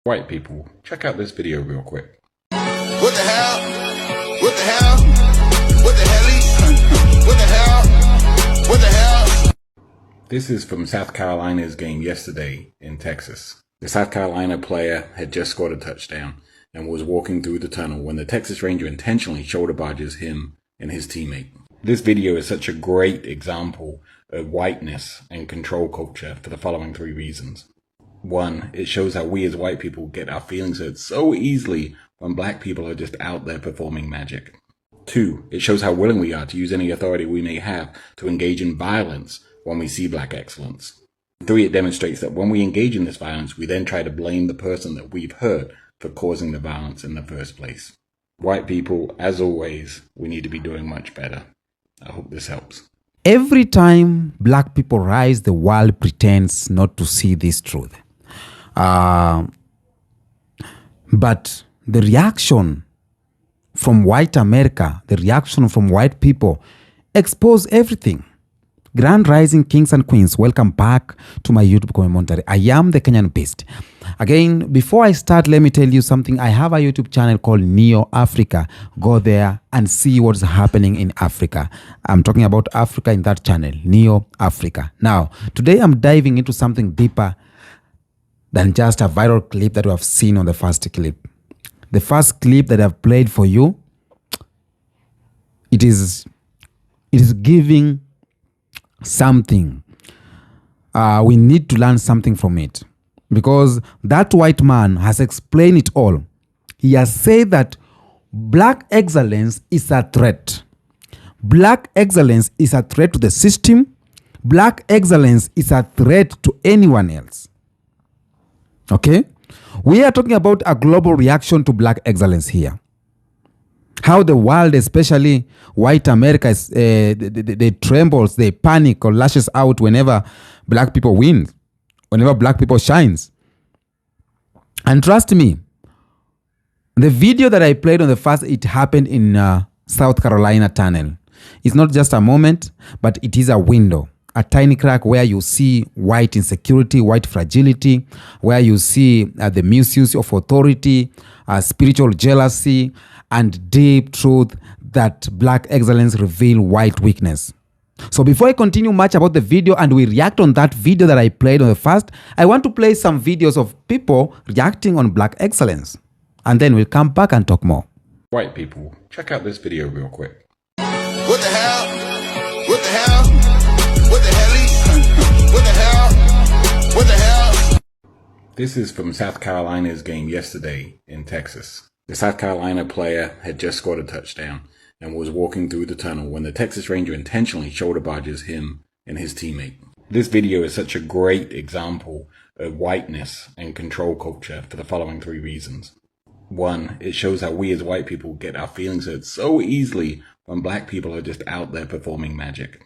White people, check out this video real quick. What the hell? What the hell? What the hell? What the hell? What the hell? This is from South Carolina's game yesterday in Texas. The South Carolina player had just scored a touchdown and was walking through the tunnel when the Texas Ranger intentionally shoulder barges him and his teammate. This video is such a great example of whiteness and control culture for the following three reasons. One, it shows how we as white people get our feelings hurt so easily when black people are just out there performing magic. Two, it shows how willing we are to use any authority we may have to engage in violence when we see black excellence. Three, it demonstrates that when we engage in this violence, we then try to blame the person that we've hurt for causing the violence in the first place. White people, as always, we need to be doing much better. I hope this helps. Every time black people rise, the world pretends not to see this truth. But the reaction from white America, the reaction from white people expose everything. Grand Rising Kings and Queens, welcome back to my YouTube commentary. I am the Kenyan Beast. Again, before I start, let me tell you something. I have a YouTube channel called Neo Africa. Go there and see what's happening in Africa. I'm talking about Africa in that channel, Neo Africa. Now, today I'm diving into something deeper than just a viral clip that we have seen on the first clip. The first clip that I've played for you, it is giving something. We need to learn something from it, because that white man has explained it all. He has said that black excellence is a threat. Black excellence is a threat to the system. Black excellence is a threat to anyone else. Okay? We are talking about a global reaction to black excellence here. How the world, especially white America, they trembles, they panic or lashes out whenever black people win, whenever black people shines. And trust me, the video that I played on the first, it happened in South Carolina tunnel. It's not just a moment, but it is a window, a tiny crack where you see white insecurity, white fragility, where you see the misuse of authority, spiritual jealousy, and deep truth that black excellence reveal white weakness. So before I continue much about the video and we react on that video that I played on the first, I want to play some videos of people reacting on black excellence. And then we'll come back and talk more. White people, check out this video real quick. What the hell? What the hell? What the hell? What the hell? What the hell? This is from South Carolina's game yesterday in Texas. The South Carolina player had just scored a touchdown and was walking through the tunnel when the Texas Ranger intentionally shoulder barges him and his teammate. This video is such a great example of whiteness and control culture for the following three reasons. One, it shows how we as white people get our feelings hurt so easily when black people are just out there performing magic.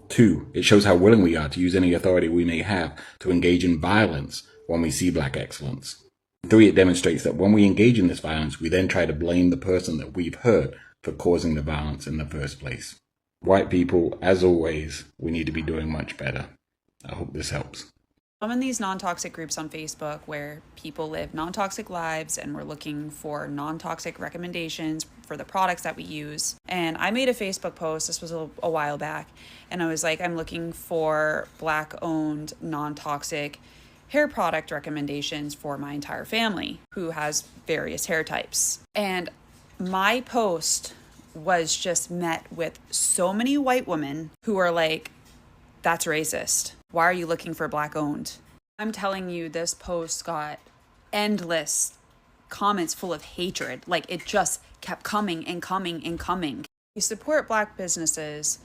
Two, it shows how willing we are to use any authority we may have to engage in violence when we see black excellence. Three, it demonstrates that when we engage in this violence, we then try to blame the person that we've hurt for causing the violence in the first place. White people, as always, we need to be doing much better. I hope this helps. I'm in these non-toxic groups on Facebook where people live non-toxic lives and we're looking for non-toxic recommendations for the products that we use. And I made a Facebook post, this was a while back, and I was like, I'm looking for black-owned, non-toxic hair product recommendations for my entire family who has various hair types. And my post was just met with so many white women who are like, that's racist. Why are you looking for black owned? I'm telling you, this post got endless comments full of hatred. Like, it just kept coming and coming and coming. We support black businesses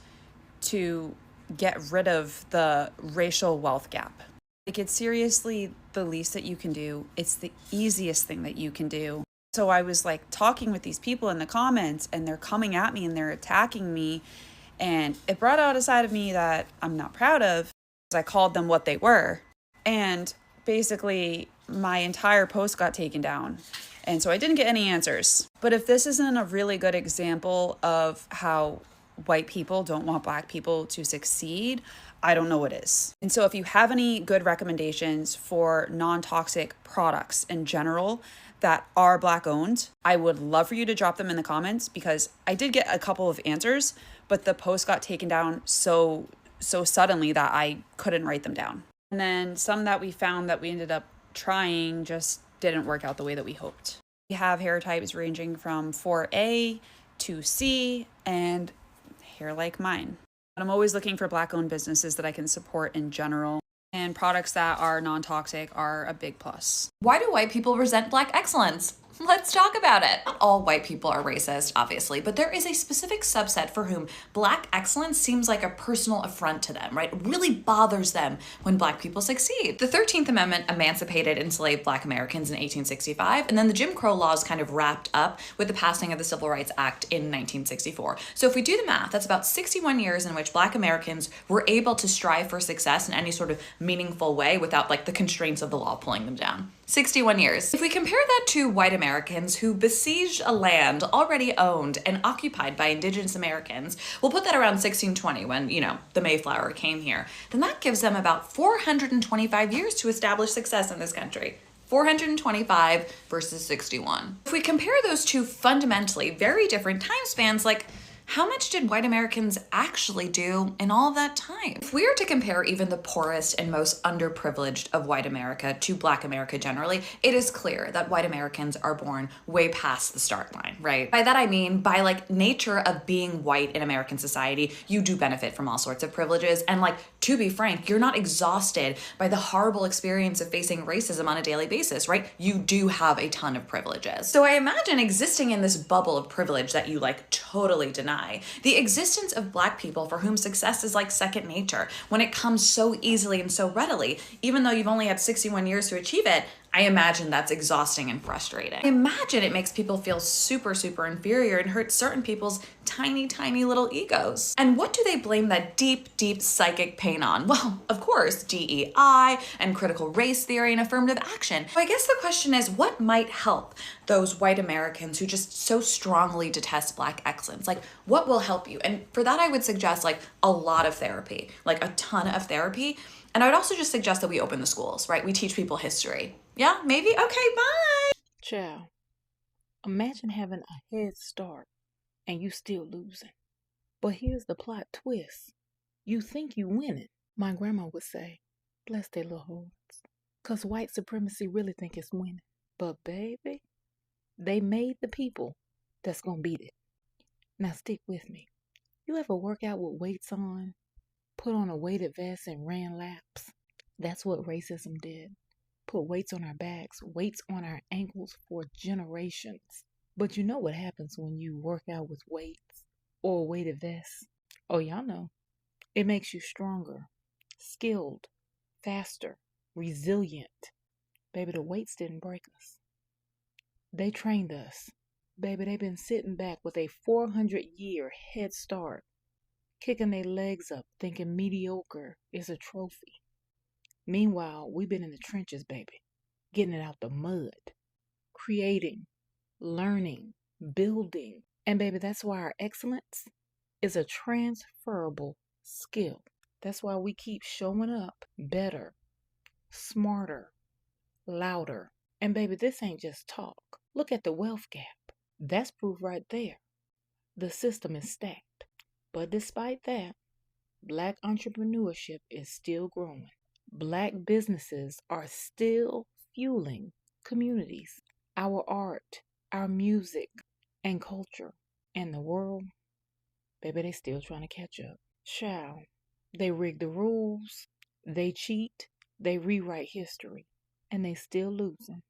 to get rid of the racial wealth gap. Like, it's seriously the least that you can do. It's the easiest thing that you can do. So I was like talking with these people in the comments and they're coming at me and they're attacking me. And it brought out a side of me that I'm not proud of. I called them what they were. And basically my entire post got taken down. And so I didn't get any answers. But if this isn't a really good example of how white people don't want black people to succeed, I don't know what is. And so if you have any good recommendations for non-toxic products in general that are black owned, I would love for you to drop them in the comments, because I did get a couple of answers, but the post got taken down so suddenly that I couldn't write them down. And then some that we found that we ended up trying just didn't work out the way that we hoped. We have hair types ranging from 4A to C and hair like mine. But I'm always looking for black owned businesses that I can support in general, and products that are non-toxic are a big plus. Why do white people resent black excellence? Let's talk about it. Not all white people are racist, obviously, but there is a specific subset for whom black excellence seems like a personal affront to them, right? It really bothers them when black people succeed. The 13th Amendment emancipated enslaved black Americans in 1865, and then the Jim Crow laws kind of wrapped up with the passing of the Civil Rights Act in 1964. So if we do the math, that's about 61 years in which black Americans were able to strive for success in any sort of meaningful way without like the constraints of the law pulling them down. 61 years. If we compare that to white Americans who besieged a land already owned and occupied by indigenous Americans, we'll put that around 1620 when, the Mayflower came here, then that gives them about 425 years to establish success in this country. 425 versus 61. If we compare those two fundamentally very different time spans, like, how much did white Americans actually do in all of that time? If we are to compare even the poorest and most underprivileged of white America to black America generally, it is clear that white Americans are born way past the start line, right? By that I mean, by like nature of being white in American society, you do benefit from all sorts of privileges. And like, to be frank, you're not exhausted by the horrible experience of facing racism on a daily basis, right? You do have a ton of privileges. So I imagine existing in this bubble of privilege that you like totally deny, the existence of black people for whom success is like second nature when it comes so easily and so readily, even though you've only had 61 years to achieve it. I imagine that's exhausting and frustrating. I imagine it makes people feel super, super inferior and hurts certain people's tiny, tiny little egos. And what do they blame that deep, deep psychic pain on? Well, of course, DEI and critical race theory and affirmative action. So I guess the question is, what might help those white Americans who just so strongly detest black excellence? Like, what will help you? And for that, I would suggest like a lot of therapy, like a ton of therapy. And I would also just suggest that we open the schools, right? We teach people history. Yeah, maybe? Okay, bye. Child, imagine having a head start and you still losing. But here's the plot twist. You think you winning. My grandma would say, bless their little hearts. Because white supremacy really think it's winning. But baby, they made the people that's going to beat it. Now stick with me. You ever work out with weights on, put on a weighted vest and ran laps? That's what racism did. Put weights on our backs, weights on our ankles for generations. But you know what happens when you work out with weights or a weighted vest? Oh, y'all know. It makes you stronger, skilled, faster, resilient. Baby, the weights didn't break us. They trained us. Baby, they've been sitting back with a 400-year head start, kicking their legs up, thinking mediocre is a trophy. Meanwhile, we've been in the trenches, baby, getting it out the mud, creating, learning, building. And baby, that's why our excellence is a transferable skill. That's why we keep showing up better, smarter, louder. And baby, this ain't just talk. Look at the wealth gap. That's proof right there. The system is stacked. But despite that, black entrepreneurship is still growing. Black businesses are still fueling communities. Our art, our music, and culture. And the world, baby, they still trying to catch up. Child, they rig the rules, they cheat, they rewrite history, and they still losing.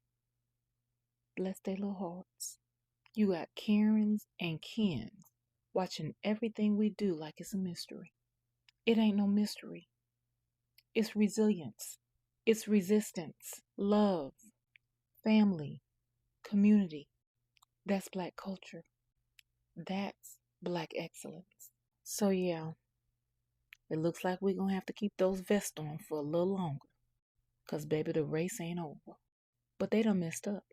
Bless their little hearts. You got Karens and Kens watching everything we do like it's a mystery. It ain't no mystery. It's resilience. It's resistance, love, family, community. That's black culture. That's black excellence. So yeah, it looks like we're going to have to keep those vests on for a little longer. Because baby, the race ain't over. But they done messed up.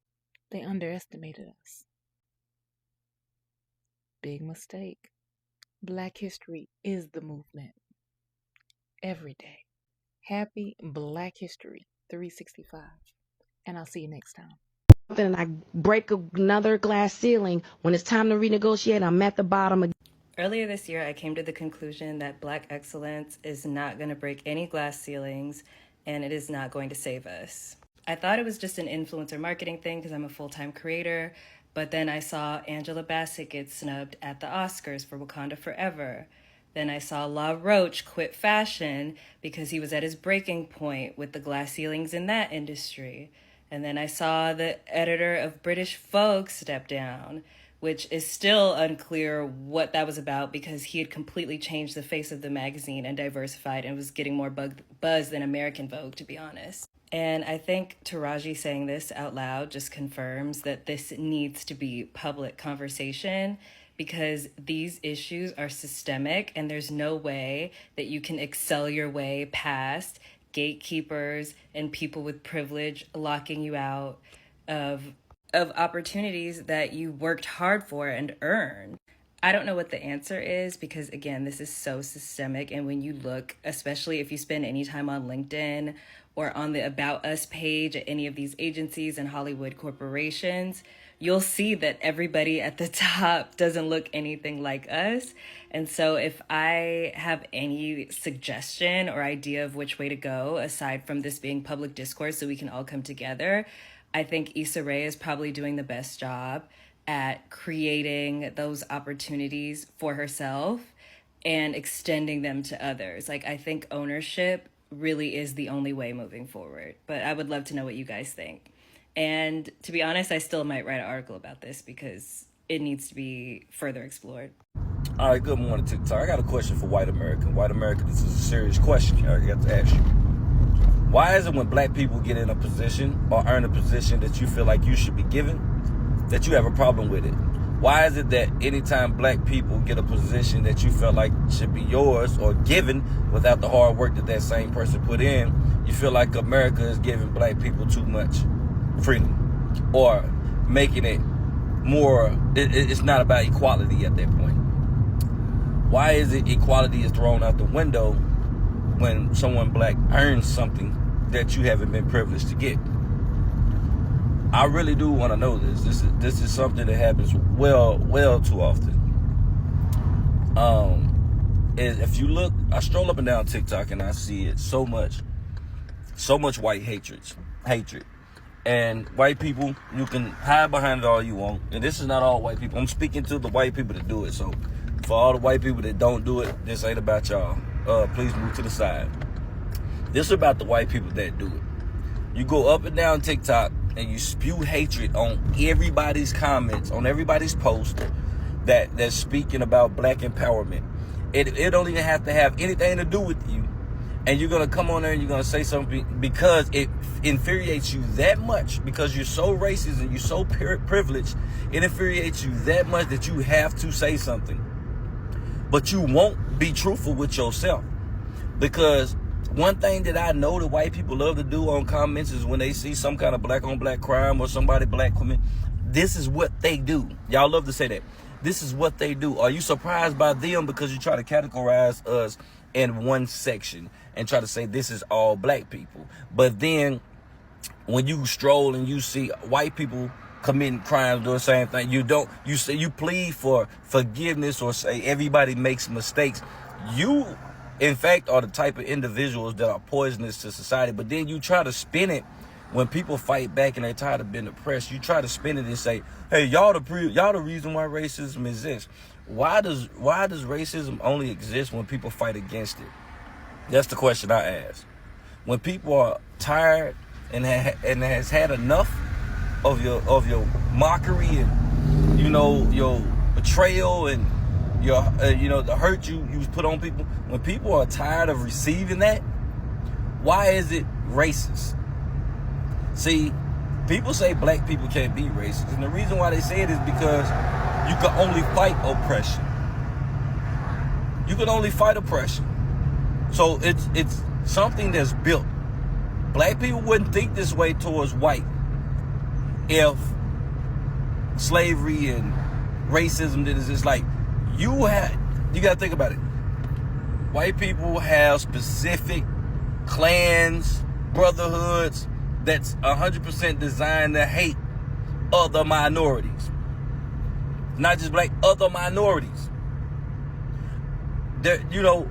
They underestimated us. Big mistake. Black history is the movement. Every day. Happy Black History 365. And I'll see you next time. And I break another glass ceiling. When it's time to renegotiate, I'm at the bottom again. Earlier this year, I came to the conclusion that Black excellence is not going to break any glass ceilings, and it is not going to save us. I thought it was just an influencer marketing thing because I'm a full-time creator, but then I saw Angela Bassett get snubbed at the Oscars for Wakanda Forever. Then I saw La Roche quit fashion because he was at his breaking point with the glass ceilings in that industry. And then I saw the editor of British Vogue step down, which is still unclear what that was about because he had completely changed the face of the magazine and diversified and was getting more buzz than American Vogue, to be honest. And I think Taraji saying this out loud just confirms that this needs to be public conversation because these issues are systemic and there's no way that you can excel your way past gatekeepers and people with privilege locking you out of opportunities that you worked hard for and earned. I don't know what the answer is because, again, this is so systemic. And when you look, especially if you spend any time on LinkedIn or on the About Us page at any of these agencies and Hollywood corporations, you'll see that everybody at the top doesn't look anything like us. And so if I have any suggestion or idea of which way to go, aside from this being public discourse so we can all come together, I think Issa Rae is probably doing the best job at creating those opportunities for herself and extending them to others. Like, I think ownership really is the only way moving forward. But I would love to know what you guys think. And to be honest, I still might write an article about this because it needs to be further explored. All right, good morning, TikTok. I got a question for white America. White America, this is a serious question I got to ask you. Why is it when black people get in a position or earn a position that you feel like you should be given, that you have a problem with it? Why is it that anytime black people get a position that you feel like should be yours or given without the hard work that that same person put in, you feel like America is giving black people too much freedom or making it more, it's not about equality at that point? Why is it equality is thrown out the window when someone black earns something that you haven't been privileged to get? I really do want to know this. This is something that happens well too often. If you look, I stroll up and down TikTok and I see it so much white hatred. And white people, you can hide behind it all you want. And this is not all white people. I'm speaking to the white people that do it. So for all the white people that don't do it, this ain't about y'all. Please move to the side. This is about the white people that do it. You go up and down TikTok and you spew hatred on everybody's comments, on everybody's post that's speaking about black empowerment. It don't even have to have anything to do with you. And you're going to come on there and you're going to say something because it infuriates you that much, because you're so racist and you're so privileged. It infuriates you that much that you have to say something. But you won't be truthful with yourself. Because one thing that I know that white people love to do on comments is when they see some kind of black on black crime or somebody black woman, this is what they do. Y'all love to say that. This is what they do. Are you surprised by them because you try to categorize us in one section and try to say this is all black people? But then when you stroll and you see white people committing crimes, doing the same thing, you say you plead for forgiveness or say everybody makes mistakes. You, in fact, are the type of individuals that are poisonous to society. But then you try to spin it when people fight back and they're tired of being oppressed. You try to spin it and say, hey, y'all the reason why racism exists. Why does racism only exist when people fight against it? That's the question I ask. When people are tired and has had enough of your mockery and your betrayal and your the hurt you put on people. When people are tired of receiving that, why is it racist? See, people say black people can't be racist, and the reason why they say it is because you can only fight oppression. You can only fight oppression. So it's something that's built. Black people wouldn't think this way towards white if slavery and racism did exist. Like, you gotta think about it. White people have specific clans, brotherhoods that's 100% designed to hate other minorities. Not just black, other minorities. There, you don't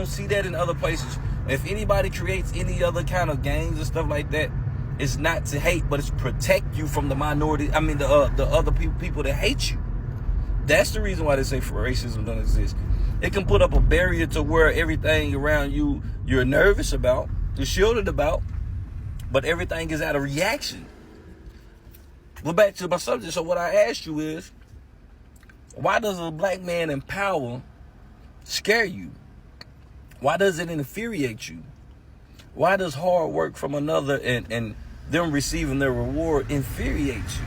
see that in other places. If anybody creates any other kind of gangs and stuff like that, it's not to hate, but it's to protect you from the minority. I mean, the other people that hate you. That's the reason why they say racism don't exist. It can put up a barrier to where everything around you you're nervous about, you're shielded about, but everything is out of reaction. Well, back to my subject. So what I asked you is, why does a black man in power scare you? Why does it infuriate you? Why does hard work from another and them receiving their reward infuriate you?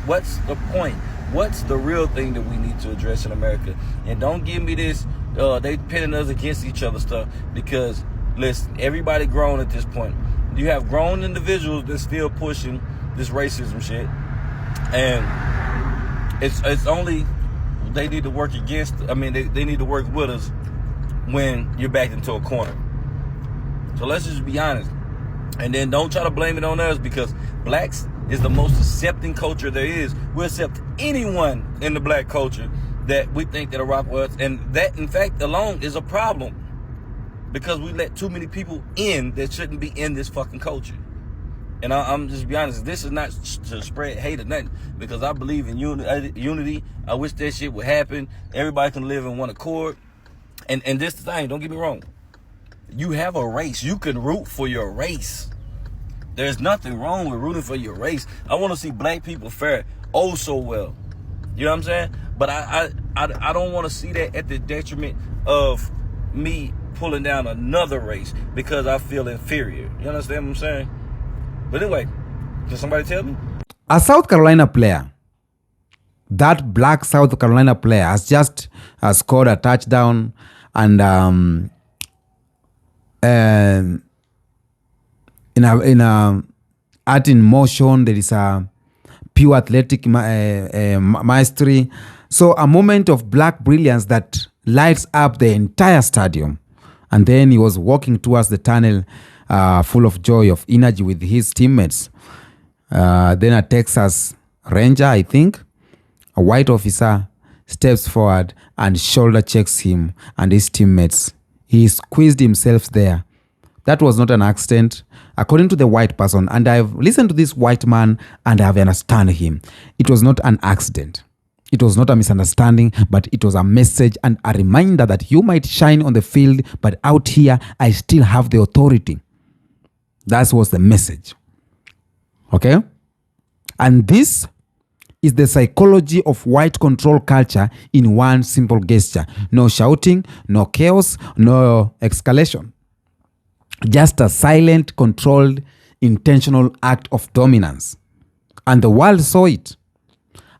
What's the point? What's the real thing that we need to address in America? And don't give me this, they pitting us against each other stuff, because, listen, everybody grown at this point. You have grown individuals that's still pushing this racism shit. And it's only, they need to work they need to work with us when you're backed into a corner. So let's just be honest. And then don't try to blame it on us, because blacks is the most accepting culture there is. We accept anyone in the black culture that we think that'll rock with us. And that, in fact, alone is a problem, because we let too many people in that shouldn't be in this fucking culture. And I'm just be honest, this is not to spread hate or nothing, because I believe in unity. I wish that shit would happen. Everybody can live in one accord. And this the thing, don't get me wrong. You have a race. You can root for your race. There's nothing wrong with rooting for your race. I want to see black people fare oh so well. You know what I'm saying? But I don't want to see that at the detriment of me pulling down another race because I feel inferior. You understand what I'm saying? But anyway, can somebody tell me? A South Carolina player, that black South Carolina player has just scored a touchdown, and in a art in motion, there is a pure athletic mastery. So a moment of black brilliance that lights up the entire stadium. And then he was walking towards the tunnel full of joy, of energy with his teammates. Then a Texas Ranger, I think, a white officer, steps forward and shoulder checks him and his teammates. He squeezed himself there. That was not an accident, according to the white person. And I've listened to this white man and I've understood him. It was not an accident. It was not a misunderstanding, but it was a message and a reminder that you might shine on the field, but out here, I still have the authority. That was the message. Okay? And this is the psychology of white control culture in one simple gesture. No shouting, no chaos, no escalation. Just a silent, controlled, intentional act of dominance. And the world saw it.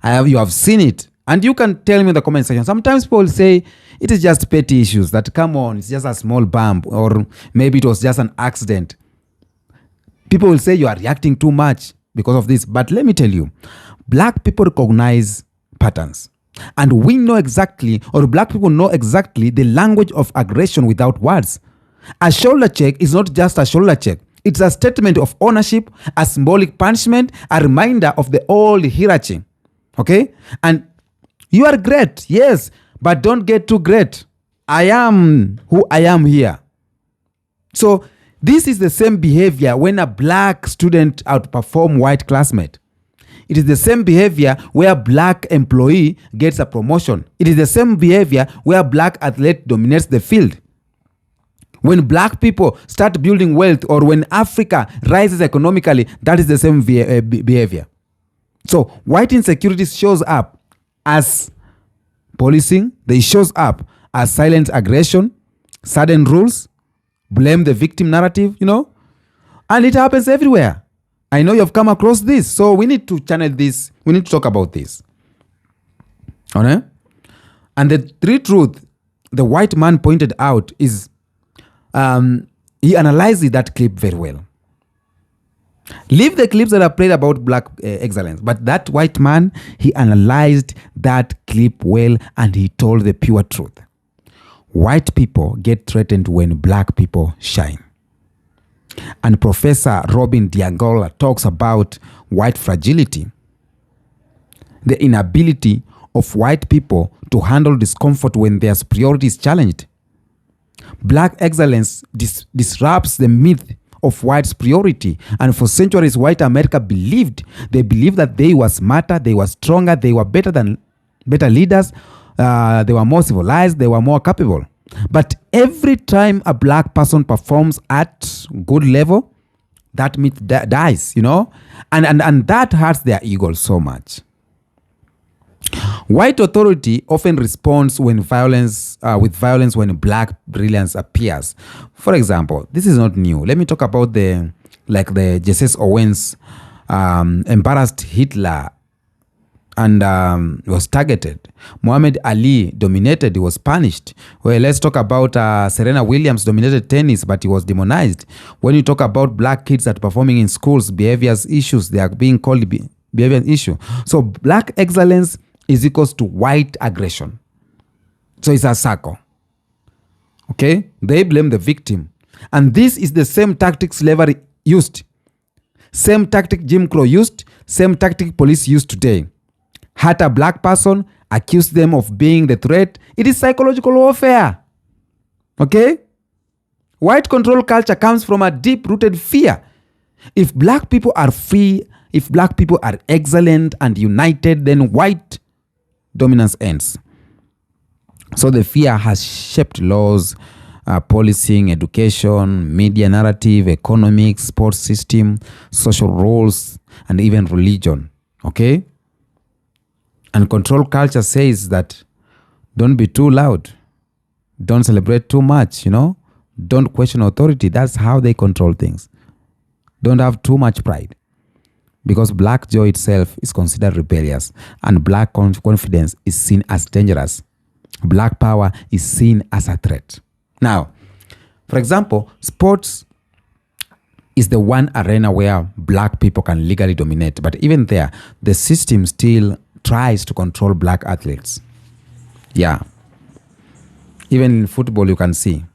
You have seen it. And you can tell me in the comment section. Sometimes people say it is just petty issues, that come on, it's just a small bump, or maybe it was just an accident. People will say you are reacting too much because of this. But let me tell you, black people recognize patterns. And we know exactly, or black people know exactly, the language of aggression without words. A shoulder check is not just a shoulder check. It's a statement of ownership, a symbolic punishment, a reminder of the old hierarchy. Okay? And you are great, yes, but don't get too great. I am who I am here. So this is the same behavior when a black student outperforms white classmate. It is the same behavior where black employee gets a promotion. It is the same behavior where black athlete dominates the field. When black people start building wealth, or when Africa rises economically, that is the same behavior. So white insecurity shows up as policing. They shows up as silent aggression, sudden rules, blame the victim narrative, and it happens everywhere. I know you've come across this, so we need to channel this. We need to talk about this. Okay? And the three truth the white man pointed out is, he analyzed that clip very well. Leave the clips that are played about black excellence. But that white man, he analyzed that clip well and he told the pure truth. White people get threatened when black people shine. And Professor Robin DiAngola talks about white fragility, the inability of white people to handle discomfort when their superiority is challenged. Black excellence disrupts the myth of white superiority. And for centuries, white America believed that they were smarter, they were stronger, they were better leaders, they were more civilized, they were more capable. But every time a black person performs at good level, that myth dies, and that hurts their ego so much. White authority often responds with violence when black brilliance appears. For example, this is not new. Let me talk about the Jesus Owens embarrassed Hitler and was targeted. Muhammad Ali dominated, he was punished. Well, let's talk about Serena Williams dominated tennis, but he was demonized. When you talk about black kids that are performing in schools, behaviors issues, they are being called behavior issue. So black excellence is equals to white aggression. So it's a circle. Okay? They blame the victim. And this is the same tactic slavery used. Same tactic Jim Crow used. Same tactic police use today. Hurt a black person, accuse them of being the threat. It is psychological warfare. Okay? White control culture comes from a deep-rooted fear. If black people are free, if black people are excellent and united, then white dominance ends. So the fear has shaped laws, policing, education, media narrative, economics, sports system, social roles, and even religion. Okay? And control culture says that don't be too loud. Don't celebrate too much, Don't question authority. That's how they control things. Don't have too much pride. Because black joy itself is considered rebellious and black confidence is seen as dangerous. Black power is seen as a threat. Now, for example, sports is the one arena where black people can legally dominate. But even there, the system still tries to control black athletes. Yeah. Even in football, you can see.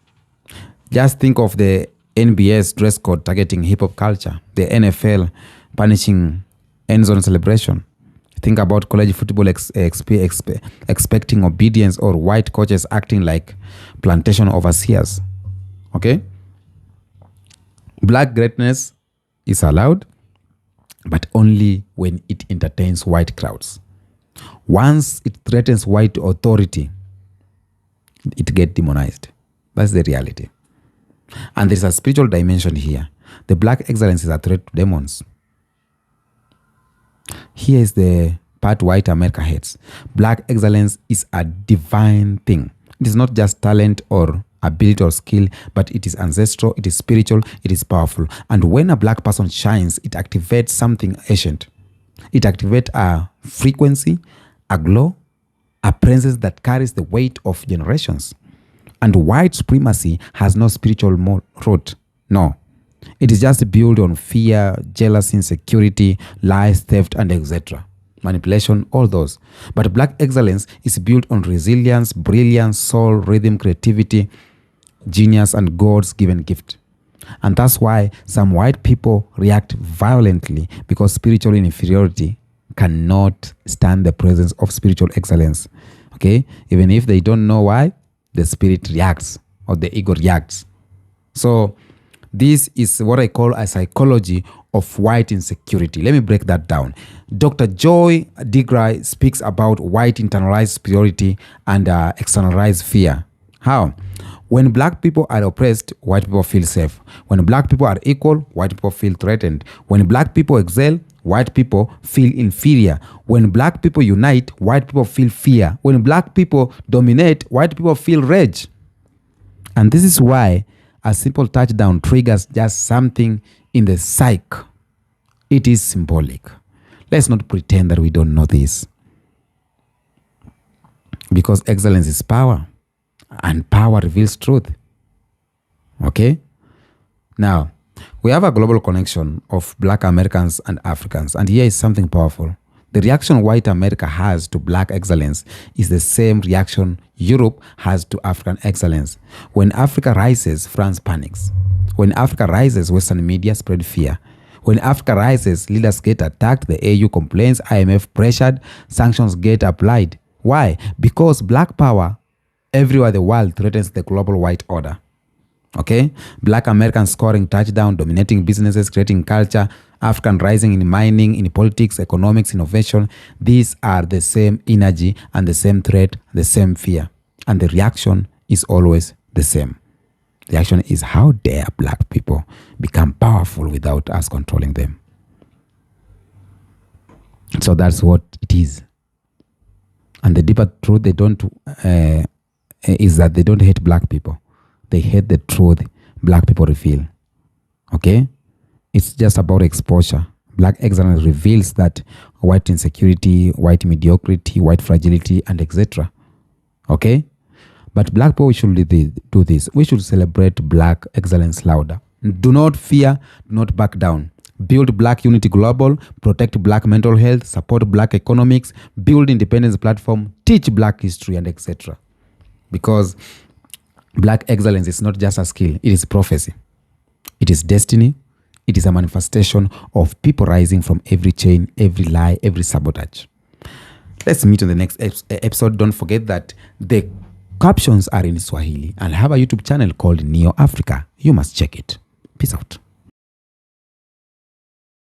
Just think of the NBA's dress code targeting hip-hop culture. The NFL punishing end zone celebration. Think about college football expecting obedience or white coaches acting like plantation overseers. Okay? Black greatness is allowed, but only when it entertains white crowds. Once it threatens white authority, it gets demonized. That's the reality. And there's a spiritual dimension here. The black excellence is a threat to demons. Here is the part white America hates. Black excellence is a divine thing. It is not just talent or ability or skill, but it is ancestral, it is spiritual, it is powerful. And when a black person shines, it activates something ancient. It activates a frequency, a glow, a presence that carries the weight of generations. And white supremacy has no spiritual root. No. It is just built on fear, jealousy, insecurity, lies, theft, and etc. Manipulation, all those. But black excellence is built on resilience, brilliance, soul, rhythm, creativity, genius, and God's given gift. And that's why some white people react violently, because spiritual inferiority cannot stand the presence of spiritual excellence. Okay? Even if they don't know why, the spirit reacts or the ego reacts. So this is what I call a psychology of white insecurity. Let me break that down. Dr. Joy DeGruy speaks about white internalized superiority and externalized fear. How? When black people are oppressed, white people feel safe. When black people are equal, white people feel threatened. When black people excel, white people feel inferior. When black people unite, white people feel fear. When black people dominate, white people feel rage. And this is why a simple touchdown triggers just something in the psyche. It is symbolic. Let's not pretend that we don't know this. Because excellence is power. And power reveals truth. Okay? Now, We have a global connection of Black Americans and Africans, and here is something powerful. The reaction white America has to Black excellence is the same reaction Europe has to African excellence. When Africa rises, France panics. When Africa rises, Western media spread fear. When Africa rises, leaders get attacked, the AU complains, IMF pressured, sanctions get applied. Why? Because Black power everywhere in the world threatens the global white order. Okay? Black Americans scoring touchdown, dominating businesses, creating culture, African rising in mining, in politics, economics, innovation. These are the same energy and the same threat, the same fear. And the reaction is always the same. The reaction is, how dare Black people become powerful without us controlling them? So that's what it is. And the deeper truth is that they don't hate Black people. They hate the truth Black people reveal. Okay? It's just about exposure. Black excellence reveals that white insecurity, white mediocrity, white fragility, and etc. Okay? But Black people should do this. We should celebrate Black excellence louder. Do not fear, do not back down. Build Black unity global, protect Black mental health, support Black economics, build independence platform, teach Black history, and etc. Because Black excellence is not just a skill, it is prophecy. It is destiny. It is a manifestation of people rising from every chain, every lie, every sabotage. Let's meet on the next episode. Don't forget that the captions are in Swahili and I have a YouTube channel called Neo Africa. You must check it. Peace out.